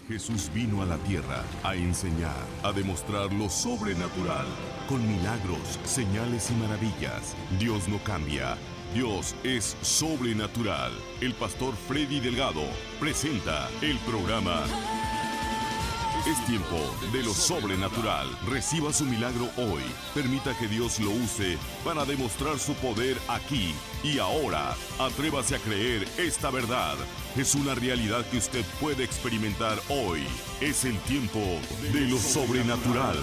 Jesús vino a la tierra a enseñar, a demostrar lo sobrenatural, con milagros, señales y maravillas. Dios no cambia. Dios es sobrenatural. El pastor Freddy Delgado presenta el programa Es Tiempo de lo Sobrenatural. Reciba su milagro hoy. Permita que Dios lo use para demostrar su poder aquí y ahora. Atrévase a creer esta verdad. Es una realidad que usted puede experimentar hoy. Es el tiempo de lo sobrenatural.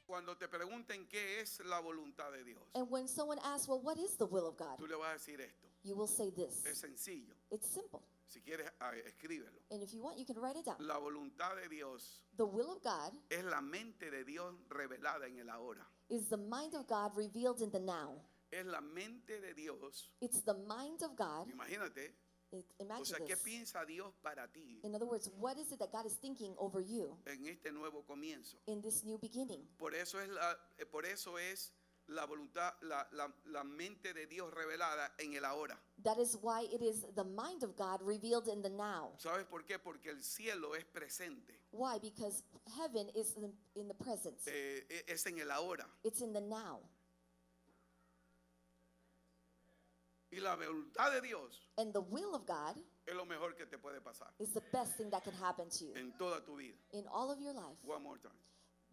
Cuando te pregunten qué es la voluntad de Dios, And when someone asks, well, what is the will of God? tú le vas a decir esto. You will say this. Es sencillo. It's simple. Si quieres, escríbelo. And if you want, you can write it down. La voluntad de Dios The will of God es la mente de Dios revelada en el ahora. is the mind of God revealed in the now. Es la mente de Dios. It's the mind of God. Imagínate. O Imagine sea, ¿qué this. piensa Dios para ti In other words, what is it that God is thinking over you en este nuevo comienzo? in this new beginning? Por eso es la voluntad, la mente de Dios revelada en el ahora. That is why it is the mind of God revealed in the now. ¿Sabes por qué? Porque el cielo es presente. Why? Because heaven is in the present. Es en el ahora. It's in the now. Y la voluntad de Dios And the will of God es lo mejor que te puede pasar is the best thing that can happen to you en toda tu vida. in all of your life. One more time.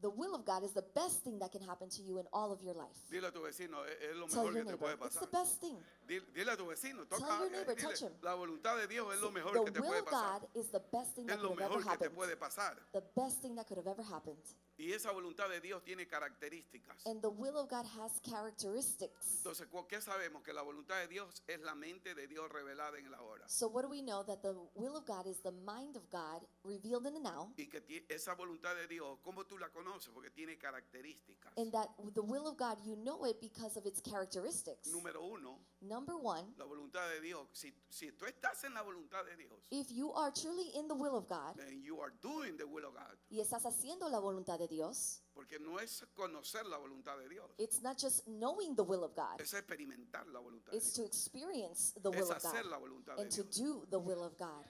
The will of God is the best thing that can happen to you in all of your life. Dile a tu vecino, es lo Tell mejor your que te neighbor, puede it's the pasar. best thing. Dile a tu vecino, toca, Tell your neighbor, dile, touch him. la voluntad de Dios es lo mejor The que te will puede of pasar. God is the best thing that Es could lo have ever mejor que te happened. puede pasar. The best thing that could have ever happened. Y esa voluntad de Dios tiene características. And the will of God has characteristics. Entonces, ¿qué sabemos? Que la voluntad de Dios es la mente de Dios revelada en el ahora. So what do we know? That the will of God is the mind of God revealed in the now. Y que esa voluntad de Dios, ¿cómo tú la conoces? Porque tiene características. And that the will of God, you know it because of its characteristics. Número uno, Number one, la voluntad de Dios. Si tú estás en la voluntad de Dios, if you are truly in the will of God, and you are doing the will of God, y estás haciendo la voluntad de Dios, porque no es conocer la voluntad de Dios, it's not just knowing the will of God. es experimentar la voluntad de It's Dios, to experience the es will of hacer God la voluntad de and to Dios. do the will of God.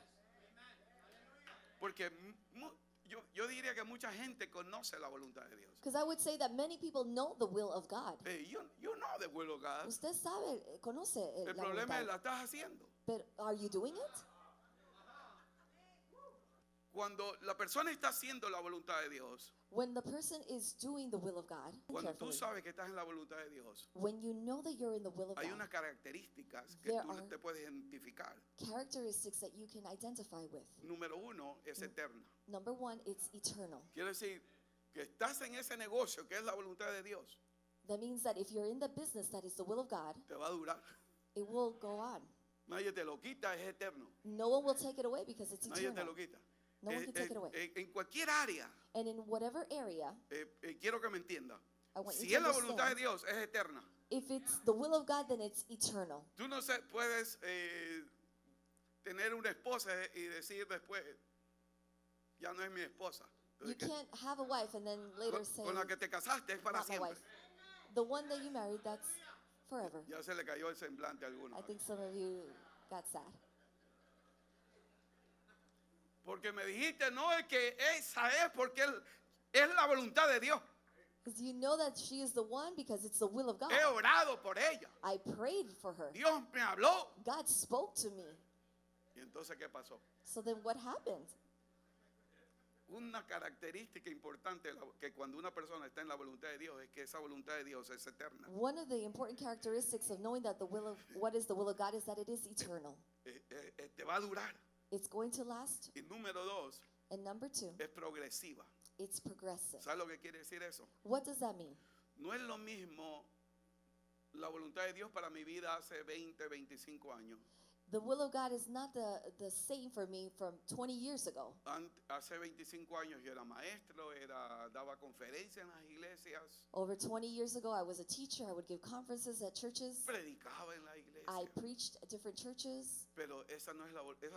Porque yo diría que mucha gente conoce la voluntad de Dios. Because I would say that many people know the will of God. You know the will of God. Usted sabe, conoce El la problema es voluntad. la estás haciendo. But are you doing it? Cuando la persona está haciendo la voluntad de Dios, When the person is doing the will of God, cuando tú carefully, sabes que estás en la voluntad de Dios, when you know that you're in the will of hay God, unas características que There tú are- te puedes identificar. characteristics that you can identify with. Número uno es eterna. Number one, it's eternal. Quiere decir que estás en ese negocio que es la voluntad de Dios, That means that if you're in the business that is the will of God, te va a durar. it will go on. Nadie te lo quita, es eterno. No one will take it away because it's Nadie te lo eternal. quita. No one can take it away. En cualquier área, And in whatever area, quiero que me entienda. I want you Si to es la voluntad de understand, Dios, es eterna. if it's the will of God, then it's eternal. Tú no puedes tener una esposa y decir después, ya no es mi esposa. You can't have a wife and then later say, Con la que te casaste es para not my siempre. wife. The one that you married, that's forever. Ya se le cayó el semblante a I algunos. think some of you got sad. Porque me dijiste, no, es que esa es porque es la voluntad de Dios. Because you know that she is the one because it's the will of God. He orado por ella. I prayed for her. Dios me habló. God spoke to me. Y entonces, ¿qué pasó? So then what happened? Una característica importante que cuando una persona está en la voluntad de Dios es que esa voluntad de Dios es eterna. One of the important characteristics of knowing that the will of what is the will of God is that it is eternal. Te va a durar. It's going to last. Y número dos, And number two, es progresiva. it's progressive. ¿Sabes lo que quiere decir eso? What does that mean? No es lo mismo la voluntad de Dios para mi vida hace 20, 25 años. The will of God is not the same for me from 20 years ago. Hace 25 años yo era maestro, daba conferencias en las iglesias, Over 20 years ago, I was a teacher. I would give conferences at churches. predicaba en la iglesia. I preached at different churches. Pero esa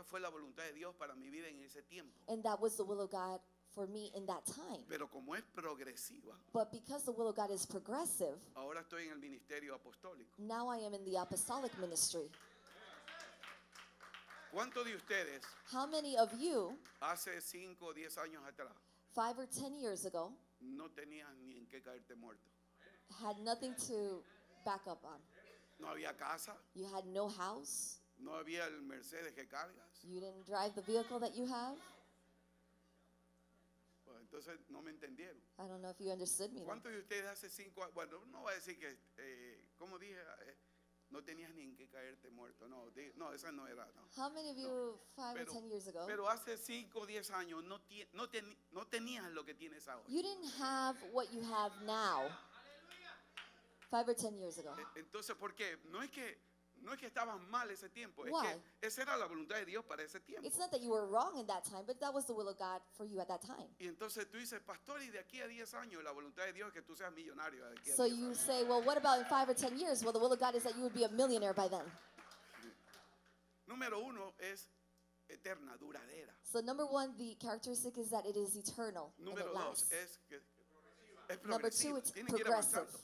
fue la voluntad de Dios para mi vida en ese tiempo. And that was the will of God for me in that time. Pero como es progresiva, But because the will of God is progressive, ahora estoy en el ministerio apostólico. now I am in the apostolic ministry. ¿Cuántos de ustedes How many of you, hace 5 o 10 años atrás 5 or 10 years ago, no tenías ni en qué caerte muerto? had nothing to back up on? No había casa, You had no house. no había el Mercedes que cargas. You didn't drive the vehicle that you have. Pues entonces no me entendieron. I don't know if you understood me. then. ¿Cuántos de ustedes hace 5 años? Bueno, no voy a decir que, como dije, no tenías ni en qué caerte muerto. No, no, esa no era. No. How many of you 5 Pero- or 10 years ago, Pero hace 5 o 10 años no tenías lo que tienes ahora. you didn't have what you have now? 5 or 10 years ago. Entonces, ¿por qué? No es que estabas mal ese tiempo, es Why? que esa era la voluntad de Dios para ese tiempo. It's not that you were wrong in that time, but that was the will of God for you at that time. Y entonces tú dices, pastor, y de aquí a 10 años la voluntad de Dios es que tú seas millonario. De aquí a So 10 you años. say, well, what about in 5 or 10 years? Well, the will of God is that you would be a millionaire by then. Número 1 es eterna, duradera. So number 1, the characteristic is that it is eternal and Número it 2 lasts. es que es Number 2, progresiva. it's Tiene que ir progressive. avanzando.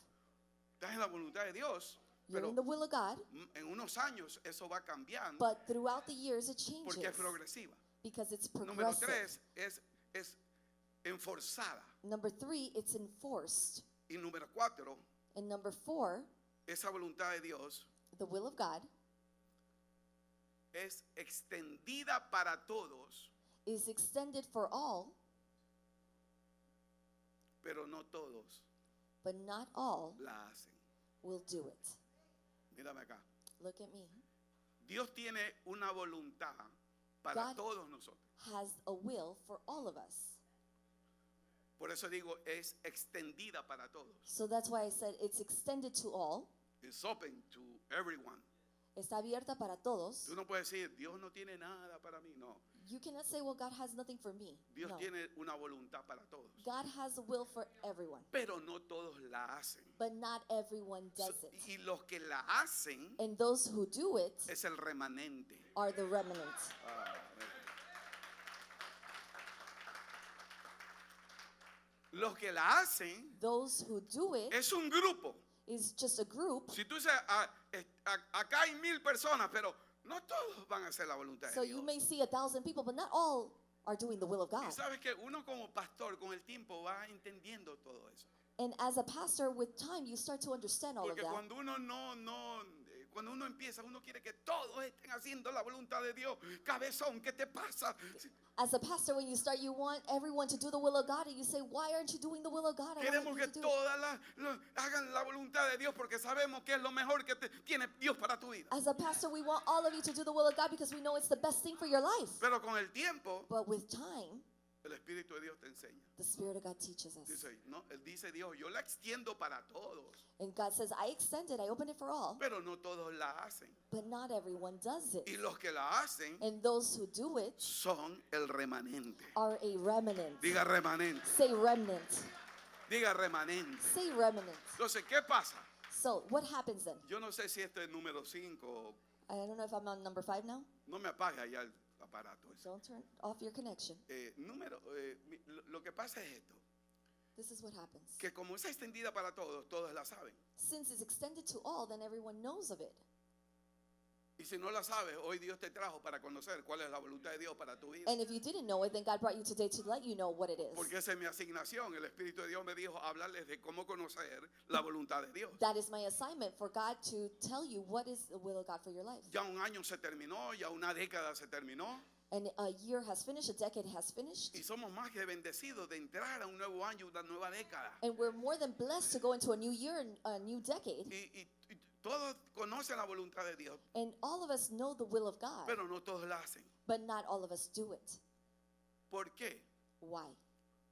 Estás en la voluntad de Dios, You're pero in the will of God, en unos años eso va cambiando but throughout the years it porque es changes progresiva. because it's Número progressive. 3 es enforzada. Number 3, it's enforced. Y número 4, And number 4, esa voluntad de Dios the will of God es extendida para todos, is extended for all, pero no todos but not all la hacen. will do it. Mírame acá. Look at me. Dios tiene una voluntad para God- todos nosotros. Has a will for all of us. Por eso digo, es extendida para todos. So that's why I said it's extended to all. It's open to everyone. Está abierta para todos. Tú no puedes decir, Dios no tiene nada para mí. No, You cannot say, well, God has nothing for me. Dios No. tiene una voluntad para todos. God has a will for everyone, Pero no todos la hacen. but not everyone does it. Y los que la hacen And those who do it es el remanente. are the remnant. Los que la hacen Those who do it es un grupo. is just a group. Si tú dices, acá hay 1000 personas, pero no todos van a hacer la voluntad So de you Dios. may see 1,000 people, but not all are doing the will of Y God. sabes que uno como pastor con el tiempo va entendiendo todo eso. And as a pastor, with time, you start to understand all of Porque that. cuando cuando uno empieza, uno quiere que todos estén haciendo la voluntad de Dios. Cabezón, ¿qué te pasa? As a pastor, when you start, you want everyone to do the will of God, and you say, why aren't you doing the will of God? I Queremos want que you to do it. todas hagan la voluntad de Dios porque sabemos que es lo mejor que tiene Dios para tu vida. As a pastor, we want all of you to do the will of God because we know it's the best thing for your life. Pero con el tiempo, But with time, el Espíritu de Dios te enseña. the Spirit of God teaches us. Dice Dios, yo la extiendo para todos, And God says, I extend it, I open it for all, pero no todos la hacen. but not everyone does it. Y los que la hacen And those who do it son el remanente. are a remnant. Diga remanente, Say remnant. diga remanente. Say remnant. Entonces, ¿qué pasa? So what happens then? Yo no sé si este es número 5. I don't know if I'm on number 5 now. No me apague allá el aparato ese. Don't turn off your connection. Lo que pasa es esto, This is what happens. que como es extendida para todos, todos la saben. Since it's extended to all, then everyone knows of it. Y si no la sabes, hoy Dios te trajo para conocer cuál es la voluntad de Dios para tu vida. And if you didn't know it, then God brought you today to let you know what it is. Porque esa es mi asignación. El Espíritu de Dios me dijo hablarles de cómo conocer la voluntad de Dios. That is my assignment, for God to tell you what is the will of God for your life. Ya un año se terminó, ya una década se terminó. And a year has finished, a decade has finished. Y somos más que bendecidos de entrar a un nuevo año, una nueva década. And we're more than blessed to go into a new year and a new decade. Y todos conocen la voluntad de Dios, And all of us know the will of God, pero no todos la hacen. but not all of us do it. ¿Por qué? Why?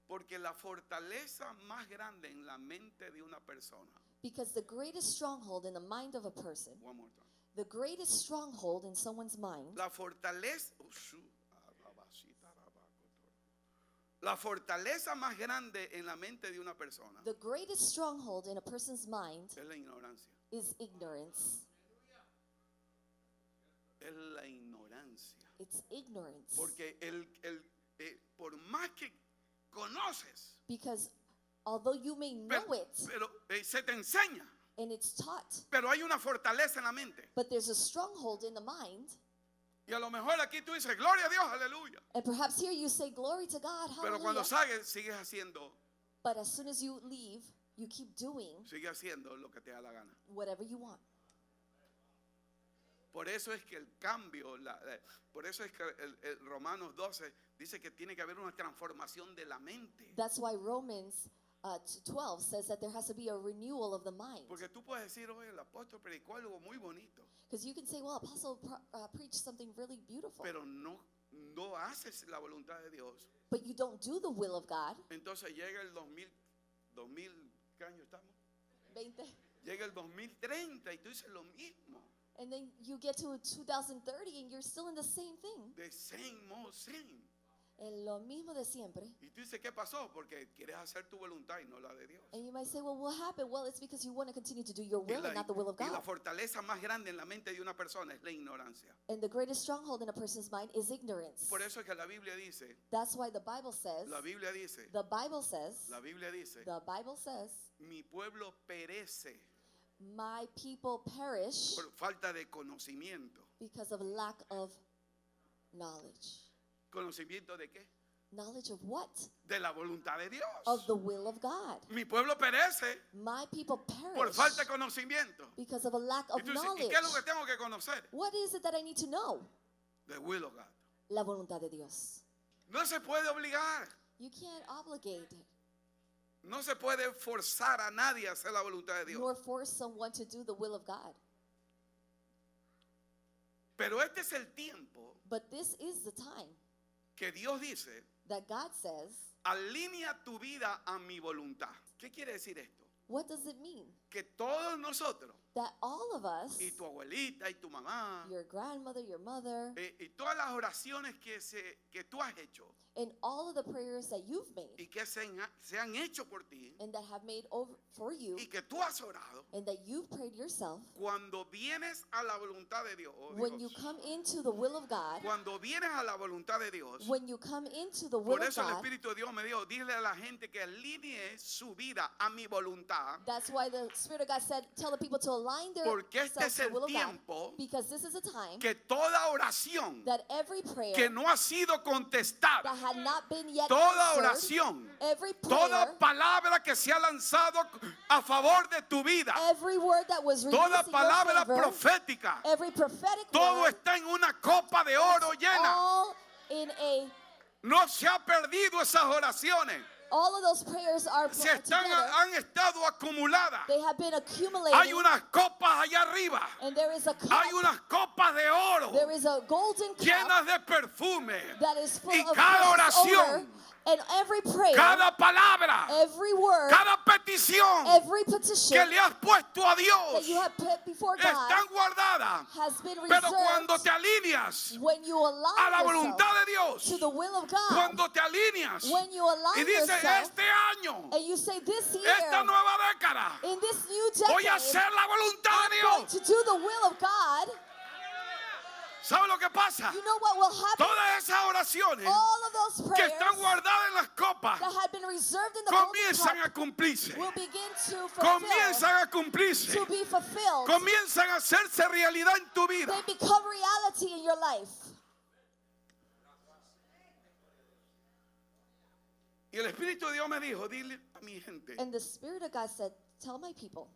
Porque la fortaleza más grande en la mente de una persona, Because the greatest stronghold in the mind of a person, one more time. the greatest stronghold in someone's mind, La fortaleza más grande en la mente de una persona the greatest stronghold in a person's mind es la ignorancia. is ignorance. Es la ignorancia. It's ignorance. Porque por más que conoces, Because although you may know pero, it se te enseña, and it's taught, pero hay una fortaleza en la mente. but there's a stronghold in the mind, Y a lo mejor aquí tú dices, gloria a Dios, aleluya. And perhaps here you say, glory to God, Pero cuando hallelujah. sigues haciendo, But as soon as you leave, you keep doing lo que te da la gana. whatever you want. Por eso es que el cambio, por eso es que el Romanos 12 dice que tiene que haber una transformación de la mente. That's why Romans 12 says that there has to be a renewal of the mind. Porque tú puedes decir, oye, el apóstol predicó algo muy bonito, Because you can say, well, Apostle preached something really beautiful, pero no haces la voluntad de Dios. but you don't do the will of God. Entonces llega el 2000, ¿qué año estamos? 20. Llega el 2030 y tú dices lo mismo. And then you get to 2030 and you're still in the same thing. The same old same. En lo mismo de siempre. Y tú dices, ¿qué pasó? Porque quieres hacer tu voluntad y no la de Dios. And you might say, well, what happened? Well, it's because you want to continue to do your will and not the will of Y la God. fortaleza más grande en la mente de una persona es la ignorancia. And the greatest stronghold in a person's mind is ignorance. Por eso es que la Biblia dice, That's why the Bible says, la Biblia dice, the Bible says, la Biblia dice, the Bible says, mi pueblo perece my people perish por falta de conocimiento. because of lack of knowledge. ¿Conocimiento de qué? Knowledge of what? De la voluntad de Dios. Of the will of God. Mi pueblo perece My people por perish falta de conocimiento. because of a lack Y of tú dices, ¿y knowledge. qué es lo que tengo que conocer? What is it that I need to know? The will of God. La voluntad de Dios. No se puede obligar. You can't obligate No se puede forzar a nadie a hacer la voluntad de Dios. nor force someone to do the will of God. Pero este es el tiempo But this is the time que Dios dice, that God says, alinea tu vida a mi voluntad. ¿Qué quiere decir esto? what does it mean? Que todos nosotros, That all of us, y tu abuelita y tu mamá, your grandmother, your mother, y todas las oraciones que tú has hecho and all of the prayers that you've made y que se han hecho por ti and that have made over for you y que tú has orado, and that you've prayed yourself, cuando vienes a la voluntad de Dios, when you come into the will of God, cuando vienes a la voluntad de Dios, when you come into the will por of eso el God, Espíritu de Dios me dijo, dile a la gente que alinee su vida a mi voluntad, that's why the Spirit of God said, tell the people to align their porque este selves es to the el will of God, tiempo because this is a time que toda oración that every prayer que no ha sido contestada, that had not been yet toda answered, oración, every toda prayer, palabra que se ha lanzado a favor de tu vida, every word that was released toda in your palabra favor, profética, every prophetic todo word, está en una copa de oro llena. all in a, No se ha perdido esas oraciones. all of those prayers are Se put together. han estado acumuladas. They have been Hay accumulating, unas copas allá arriba. and there is a cup, Hay unas copas de oro there is a golden cup llenas de perfume. that is full Y of cada precious oración, odor, and every prayer, cada palabra, every word, cada petición every que petition le has puesto a that Dios you have put before God están guardadas. has been Pero cuando reserved te alineas when you a la align voluntad yourself de Dios, to the will of God. cuando te alineas When you y align dices, yourself este año, and you say, this esta year, nueva década, in this new voy a decade, hacer la voluntad de I'm going Dios. to do the will of God, ¿Sabe lo que pasa? you know what will happen? Todas esas oraciones All of those que prayers están guardadas en las copas that had been reserved in the golden comienzan cup a cumplirse. will begin to fulfill, Comienzan a cumplirse. to be fulfilled. Comienzan a hacerse realidad en tu vida. They become reality in your life. Y el Espíritu de Dios me dijo, dile a mi gente And the Spirit of God said, tell my people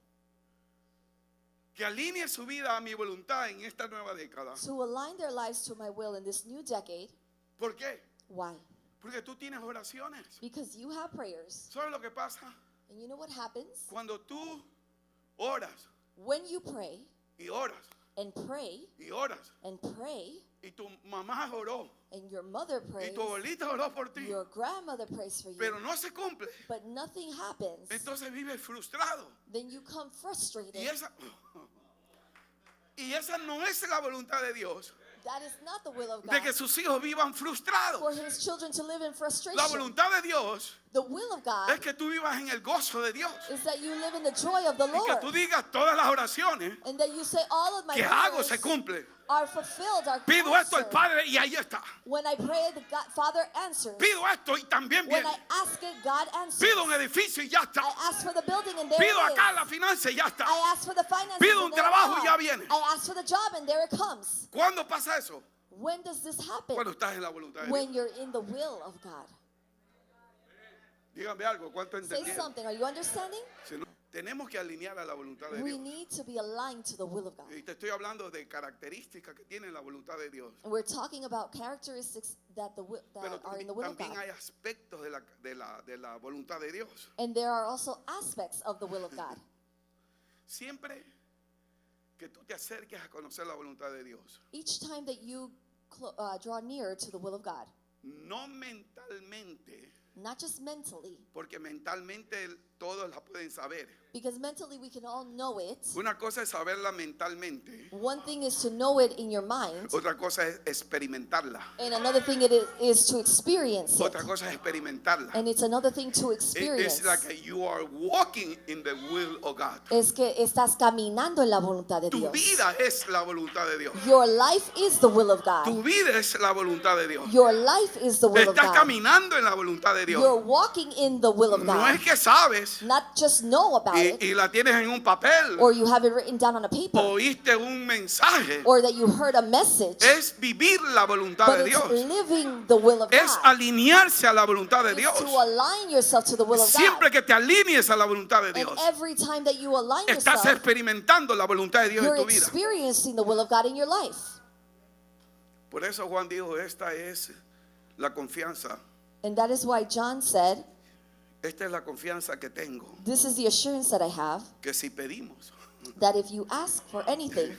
que alinee su vida a mi voluntad en esta nueva década. to align their lives to my will in this new decade. ¿Por qué? Why? Porque tú tienes oraciones. Because you have prayers. ¿Sabes lo que pasa? And you know what happens? Cuando tú oras When you pray y oras and pray y oras and pray, y tu mamá oró and your mother y prays, tu abuelita oró por ti, your grandmother prays for you, pero no se cumple, but nothing happens, entonces vives frustrado. then you come frustrated. Y esa no es la voluntad de Dios, That is not the will of de God, que sus hijos vivan frustrados. for his children to live in frustration. La voluntad de Dios The will of God es que tú vivas en el gozo de Dios is that you live in the joy of the y que tú Lord, digas todas las oraciones and that you say all of my que hago prayers se cumplen. are fulfilled, are Pido esto al answered. Padre y ahí está. When I pray, the God, Father answers. Pido esto y también When viene. I ask it, God answers. Pido un edificio y ya está. I ask for the building and there Pido it acá is. la finanza y ya está. I ask for the finances Pido and un there trabajo y it ya comes. viene. I ask for the job and there it comes. ¿Cuándo pasa eso? When does this happen? Cuando estás en la voluntad de Dios. When you're in the will of God. Dígame algo, ¿cuánto Say entendieron? something. Are you understanding? Si no, tenemos que alinear a la voluntad de We Dios. need to be aligned to the will of God. Y te estoy hablando de características que tiene la voluntad de Dios. And we're talking about characteristics that Pero are in the will of también God. hay aspectos de la voluntad de Dios. And there are also aspects of the will of God. Siempre que tú te acerques a conocer la voluntad de Dios, Each time that you draw near to the will of God, no mentalmente, not just mentally, porque mentalmente todos la pueden saber. because mentally we can all know it. Una cosa es saberla mentalmente, One thing is to know it in your mind, otra cosa es experimentarla. and another thing it is to experience it. Otra cosa es experimentarla. And it's another thing to It experience. is like you are walking in the will of God. Es que estás caminando en la voluntad de Tu Dios. vida es la voluntad de Dios. Your life is the will of God. Tu vida es la voluntad de Dios. Your life is the will of Estás God. caminando en la voluntad de You're Dios. walking in the will of No God. es que sabes Not just know about it, y la tienes en un papel, or you have it written down on a paper, oíste un mensaje. or that you heard a message, Es vivir la voluntad but de it's Dios. living the will of Es God. alinearse a la voluntad de It's Dios. to align yourself to the will of Siempre God. que te alinees a la voluntad de And Dios, every time that you align estás yourself, experimentando la voluntad de Dios en you're tu vida. experiencing the will of God in your life. Por eso Juan dijo, esta es la confianza. And that is why John said, Esta es la confianza que tengo. this is the assurance that I have, Que si pedimos, that if you ask for anything,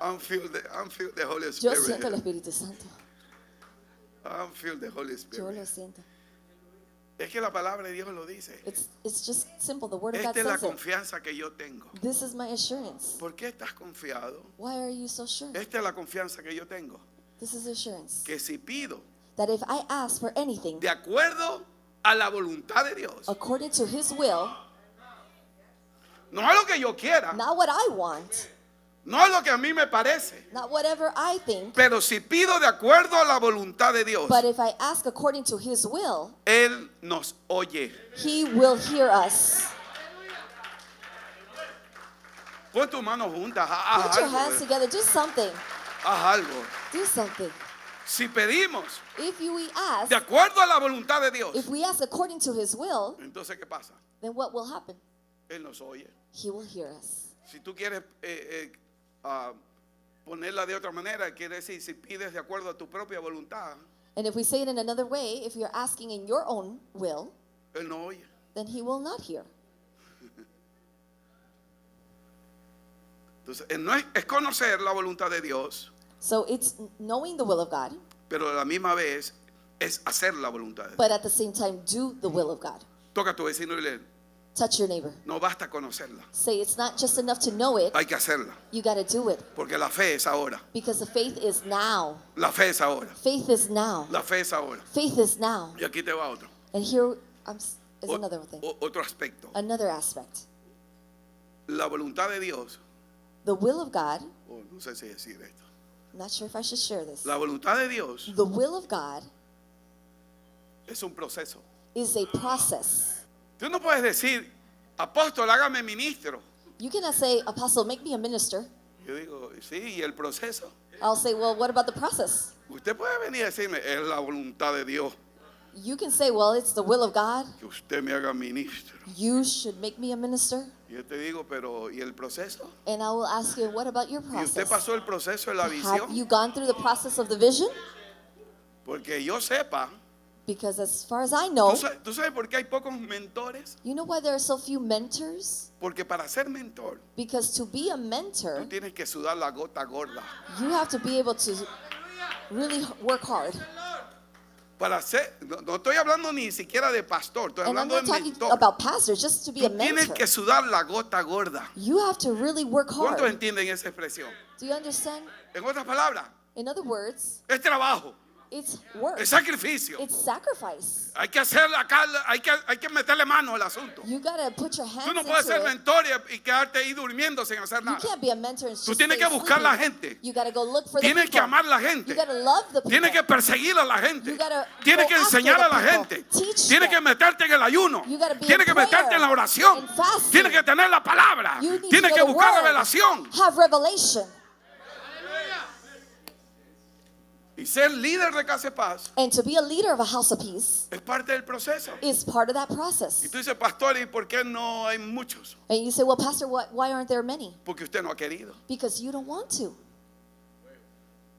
I'm feel the Holy yo siento el Spirit. Espíritu Santo. I'm feel the Holy Yo lo Spirit. siento. Es que la palabra de Dios lo dice. It's just simple. The word of God Esta es la says it. confianza que yo tengo. This is my assurance. ¿Por qué estás confiado? Why are you so sure? Esta es la confianza que yo tengo. This is assurance. Que si pido That if I ask for anything de acuerdo a la voluntad de Dios, according to His will, no es lo que yo quiera, not what I want, no es lo que a mí me parece, not whatever I think, pero si pido de acuerdo a la voluntad de Dios, but if I ask according to His will, Él nos oye. He will hear us. Pon tus manos juntas, haz Put your hands algo, together. Do something. haz algo. Do something. Si pedimos If we ask, de acuerdo a la voluntad de Dios, if we ask according to His will, entonces ¿qué pasa? then what will happen? Él nos oye. He will hear us. Si tú quieres ponerla de otra manera, quiere decir, si pides de acuerdo a tu propia voluntad, And if we say it in another way, if you're asking in your own will, Él no oye. then He will not hear. Entonces, no es conocer la voluntad de Dios, So it's knowing the will of God, pero a la misma vez es hacer la voluntad de Dios. but at the same time do the will of God. Toca a tu vecino y le Touch your neighbor. no basta conocerla, Say it's not just enough to know it, hay que hacerla, you got to do it. porque la fe es ahora, Because the faith is now. la fe es ahora, Faith is now. la fe es ahora. Faith is now. Y aquí te va otro, And here is O- another thing. otro aspecto. Another aspect. La voluntad de Dios, The will of God, no sé si decir esto, I'm not sure if I should share this. la voluntad de Dios The will of God es un proceso. is a process. Tú no puedes decir, apóstol, hágame ministro. You cannot say, Apostle, make me a minister. Yo digo, sí, y el proceso. I'll say, well, what about the process? Usted puede venir a decirme, es la voluntad de Dios You can say, well, it's the will of God. que usted me haga ministro. You should make me a minister. Y yo te digo, pero ¿y el proceso? And I will ask you, what about your ¿Y usted process? pasó el proceso de la Have visión? you gone through the process of the vision? Porque yo sepa, Because as far as I know, ¿tú sabes por qué hay pocos mentores? you know why there are so few mentors? Porque para ser mentor, Because to be a tú mentor, tienes que sudar la gota gorda. you have to be able to really work hard. Para ser, no estoy hablando ni siquiera de pastor, estoy And I'm hablando not de talking mentor. about pastors, just to be a Tú tienes mentor. que sudar la gota gorda. You have to really work ¿Cuántos hard. entienden esa expresión? Do you understand? En otras palabras, In other words, es trabajo, it's work. es sacrificio. It's sacrifice. Hay que hacer acá, hay que meterle mano al asunto. You gotta put your hands Tú no puedes ser into it. mentor y quedarte ahí durmiendo sin hacer You nada. can't be a mentor and Tú just tienes stay que buscar la sleeping. gente. You gotta go look for the Tienes que people. amar a la gente. You gotta love the people. Tienes que perseguir a la gente. You gotta Tienes go que after enseñar the a la people. gente. Teach Tienes que them. meterte en el ayuno. You gotta be Tienes in que meterte prayer en la oración. and fasting. Tienes que tener la palabra. You need Tienes to que get a buscar word. revelación. Have revelation. Y ser líder de Casa de Paz And to be a leader of a house of peace es parte del proceso. is part of that process. Y tú dices, pastor, ¿y por qué no hay muchos? And you say, well, Pastor, why aren't there many? Porque usted no ha querido. Because you don't want to.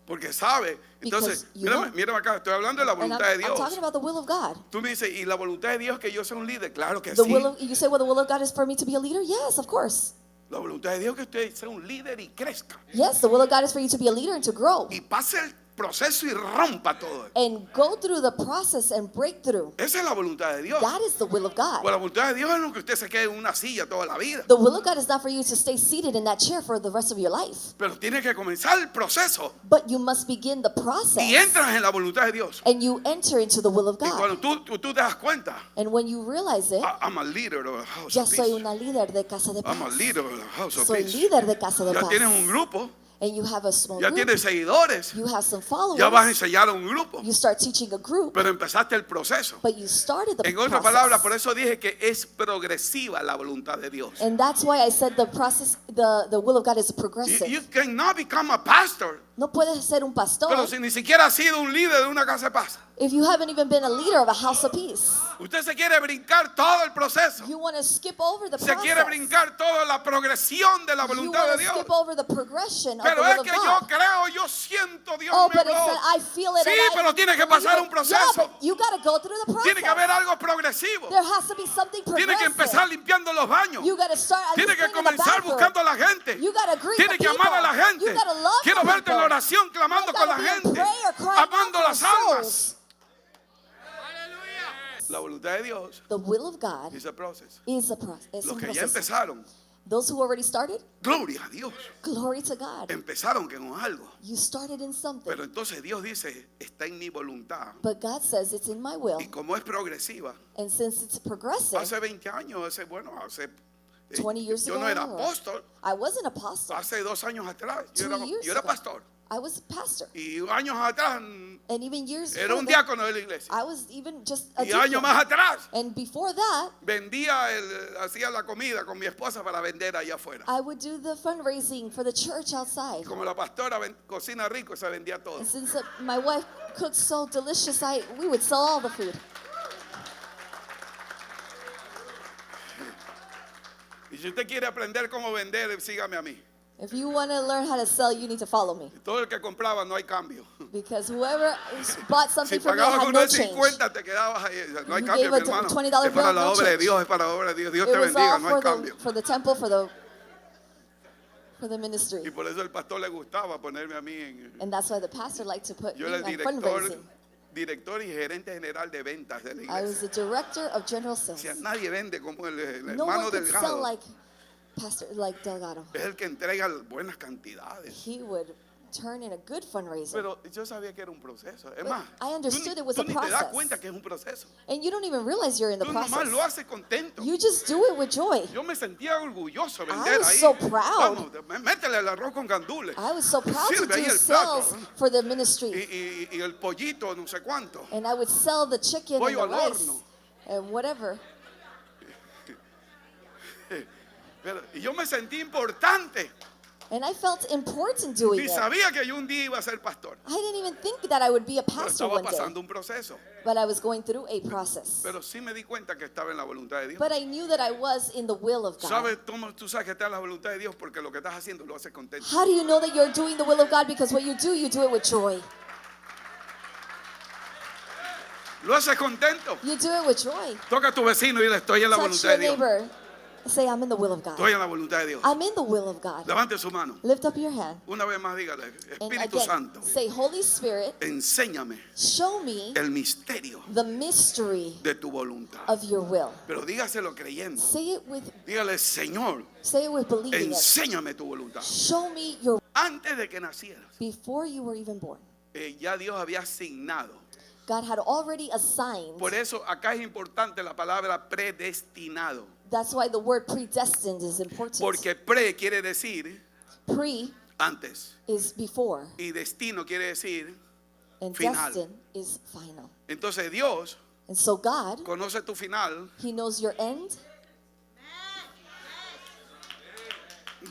Porque sabe. Entonces, Because you know. mírame acá, estoy hablando de la And voluntad de I'm Dios. talking about the will of God. Tú me dices, ¿y la voluntad de Dios es que yo sea un líder? Claro que The sí. will of, you say, well, the will of God is for me to be a leader? Yes, of course. La voluntad de Dios es que usted sea un líder y crezca. Yes, the will of God is for you to be a leader and to grow. Y pase el proceso y rompa todo. And go through the process and break through. Esa es la voluntad de Dios. That is the will of God. Pues la voluntad de Dios es no que usted se quede en una silla toda la vida. The will of God is not for you to stay seated in that chair for the rest of your life. Pero tiene que comenzar el proceso. But you must begin the process. Y entras en la voluntad de Dios. And you enter into the will of Y God. cuando tú te das cuenta, And when you realize it, I'm a leader of the house ya of soy peace. una líder de Casa de I'm a Paz. leader of the house of Soy peace. líder de Casa de Ya Paz. tienes un grupo, And you have a small ya group. tienes seguidores, You have some followers. ya vas a enseñar a un grupo. You start teaching a group. Pero empezaste el proceso. But you started the En otras process. palabras, por eso dije que es progresiva la voluntad de Dios. And that's why I said the process, the will of God is progressive. You cannot become a pastor, No puedes ser un pastor pero si ni siquiera has sido un líder de una casa de paz. if you haven't even been a leader of a house of peace. Usted se quiere brincar todo el proceso. You want to skip over the Se process. quiere brincar toda la progresión de la You voluntad want de to Dios. skip over the progression of the Pero will es of que yo God. creo, yo siento, Dios Oh, me but it's habló. that I feel it. Sí, and I pero tiene que pasar un believe it. proceso. Yeah, but you got to go through the process. Tiene que haber algo progresivo. There has to be something Tiene que progressive. empezar limpiando los baños. You got to start at Tiene least que cleaning the comenzar bathroom. buscando a la gente. You got to greet Tiene the que amar a la people. gente. You got to love Quiero the verte en la people. oración clamando You con la gotta be in gente, prayer, crying out amando for las souls. almas. La voluntad de Dios The will of God es el proceso. is a process. Los que ya empezaron, Those who already started, gloria a Dios. glory to God. Empezaron con algo. You started in something. Pero entonces Dios dice, está en mi voluntad. But God says it's in my will. Y como es progresiva, And since it's progressive, hace 20 años, hace 20 years yo ago, no era or- apóstol. I was an apostle. Hace 2 años atrás, yo 2 years era ago, pastor. I was a pastor. Y años atrás, And even years era un before that, diácono de la iglesia. I was even just a Y años deacon. más atrás, And before that, hacía la comida con mi esposa para vender allá afuera. I would do the fundraising for the church outside. Y como la pastora cocina rico, se vendía todo. And since my wife cooks so delicious, we would sell all the food. Y si usted quiere aprender cómo vender, sígame a mí. If you want to learn how to sell, you need to follow me. Todo el que compraba no hay cambio. Because whoever bought Si something from me pagabas had con no el change. 50, te quedabas ahí. No hay You cambio, gave mi a hermano. $20 Es para bill, la no obra de change. Dios, es para la obra de Dios. Dios It te was bendiga, all no hay for cambio. the temple, for the Y ministry. por eso el pastor le gustaba ponerme a mí en... And that's why the pastor liked to put Yo me era el on fundraising. director y gerente general de ventas de la I iglesia. was the director of general O sales. sea, nadie vende como el No one hermano could sell Delgado. like Delgado. Es el que entrega buenas cantidades. He would turn in a good fundraiser. Pero yo sabía que era un proceso. Es But más, I understood it was tú a ni te das process. cuenta que es un proceso. And you don't even realize you're in the Tú nomás lo process. haces contento. You just do it with joy. Yo me sentía orgulloso de vender was ahí. so proud. Vamos, métele el arroz con gandules. I was so proud to Sirve ahí do el plato. sales for the ministry. Y el pollito, no sé cuánto. And I would sell the chicken and Pollo the al rice horno. and whatever. Y yo me sentí importante. And I felt important doing Y it. sabía que yo un día iba a ser pastor. I didn't even think that I would be a Pero pastor estaba one day. pasando un proceso. But I was going through a process. Pero sí me di cuenta que estaba en la voluntad de Dios. But I knew that I was in the will of God. ¿Sabes cómo tú sabes que estás en la voluntad de Dios? Porque lo que estás haciendo lo haces contento. How do you know that you're doing the will of God? Because what you do it with joy. Lo haces contento. You do it with joy. Toca a tu vecino y dile, estoy en la Touch voluntad your de Dios. neighbor. Say, I'm in the will of God. Estoy en la voluntad de Dios. I'm in the will of God. Levante su mano. Lift up your hand. Una vez más dígale, And Espíritu again, Santo, say, Holy Spirit, enséñame show me el misterio the mystery de tu voluntad. of your will. Pero dígaselo creyendo. Say it with Dígale, Señor, believing it. enséñame tu voluntad. Show me your Antes de que nacieras, before you were even born. ya Dios había asignado. God had already assigned. Por eso acá es importante la palabra predestinado. That's why the word predestined is important. Porque pre quiere decir Pre antes. is before, Y destino quiere decir. and Final. destined is final. Entonces Dios And so God, conoce tu final. He knows your end.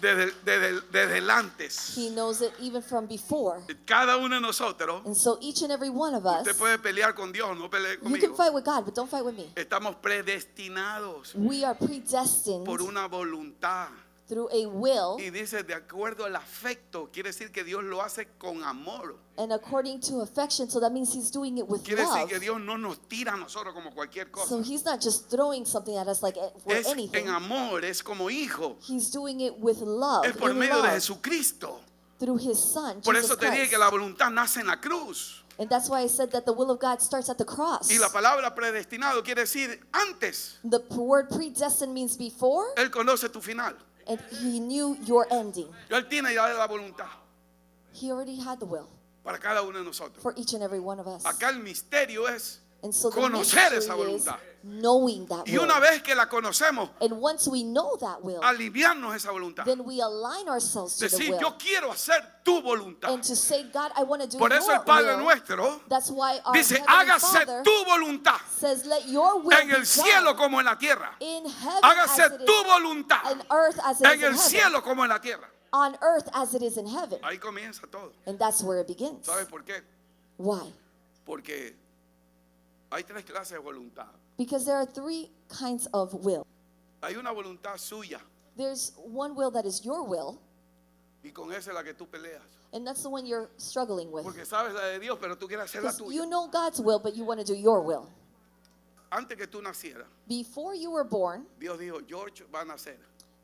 desde antes. He knows it even from before. Cada uno de nosotros, And so each and every one of us, usted puede pelear con Dios, no pelee you can conmigo. fight with God, but don't fight with me. Estamos predestinados We are predestined por una voluntad. through a will Y dice, de acuerdo al afecto, quiere decir que Dios lo hace con amor. and according to affection. So that means he's doing it with Quiere decir love. que Dios no nos tira a nosotros como cualquier cosa. So he's not just throwing something at us like for Es anything. en amor, es como hijo. He's doing it with love, Es por in medio de love, Jesucristo. through his son, Por Jesus eso te dije Christ. que la voluntad nace en la cruz. And that's why I said that the will of God starts at the cross. Y la palabra predestinado quiere decir antes. The word predestined means before, Él conoce tu final. and he knew your ending. Él tiene ya la voluntad He already had the will para cada uno de nosotros. for each and every one of us. Acá el misterio es And so the conocer mystery esa is voluntad. knowing that Y will. una vez que la conocemos, And once we know that will, aliviarnos esa voluntad. then we align ourselves to the Decir, will. yo quiero hacer tu voluntad. And to say, God, I want to do Por eso your el Padre will. nuestro That's why our dice, Heavenly hágase Father tu voluntad says, let your will en be el cielo done como en la tierra. in heaven Hágase as it tu is voluntad on earth as it en is el in heaven. cielo como en la tierra. On earth as it is in heaven. Ahí comienza todo. And that's where it begins. ¿Sabes por qué? Why? Porque hay tres clases de voluntad. Because there are three kinds of will. Hay una voluntad suya There's one will that is your will, y con esa es la que tú peleas. and that's the one you're struggling with. Porque sabes la de Dios, pero tú quieres hacer la Because tuya. you know God's will, but you want to do your will. Antes que tú nacieras, Before you were born, Dios dijo, George va a nacer.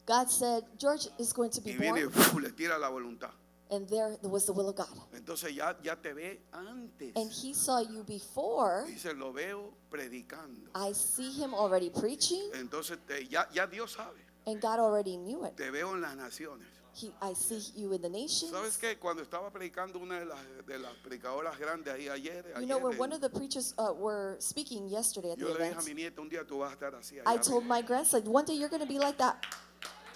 God said, George is going to be Y viene born, y le tira la voluntad. and there was the will of God. Entonces ya te ve antes. And he saw you before. Dice, lo veo predicando. I see him already preaching, Entonces ya Dios sabe. and God already knew it. Te veo en las naciones. I see you in the nations. ¿Sabes qué? Cuando estaba predicando una de las predicadoras grandes ahí ayer, You know, when one of the preachers were speaking yesterday at yo the le dije a event, mi nieta, un día tú vas a estar así. I allá told arriba. my grandson, one day you're going to be like that,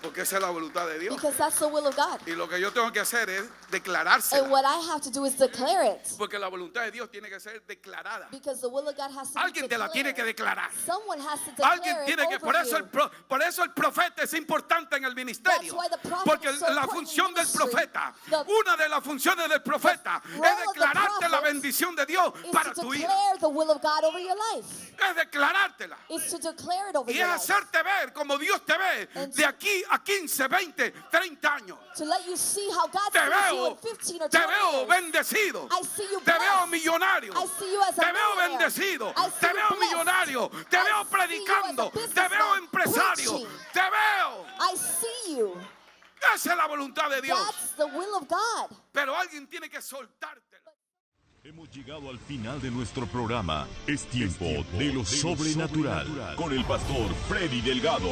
Porque esa es la voluntad de Dios. because that's the will of God. Y lo que yo tengo que hacer es declarársela. And what I have to do is declare it, Porque la voluntad de Dios tiene que ser declarada. because the will of God has to be Alguien te la tiene que declared. declarar. Someone has to declare Alguien it tiene que, over por eso you. por eso el profeta es importante en el ministerio. That's why the prophet Porque is so la important in función del ministry. profeta, The- una de las funciones del profeta role es of the declararte la prophet bendición de Dios Is para to tu vida. declare the will of God over your life. Es declarártela. Is to declare it over Y es your life. hacerte ver como Dios te ve And de aquí a 15, 20, 30 años. To let you see how God Te sees you veo, in 15 or te 20 veo years. bendecido. I see you Te veo blessed. millonario. I see you as a Te veo millionaire. bendecido. I see Te you veo blessed. millonario. Te I veo see you as a predicando. Te businessman veo empresario. preaching. Te veo. I see you. Esa es la voluntad de Dios. That's the will of God. Pero alguien tiene que soltártela. Hemos llegado al final de nuestro programa. Es tiempo de lo sobrenatural con el pastor Freddy Delgado.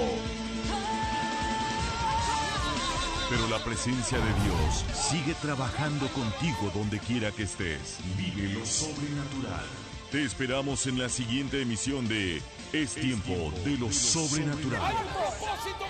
Pero la presencia de Dios sigue trabajando contigo donde quiera que estés. Vive lo sobrenatural. Te esperamos en la siguiente emisión de Es tiempo de lo sobrenatural. Propósito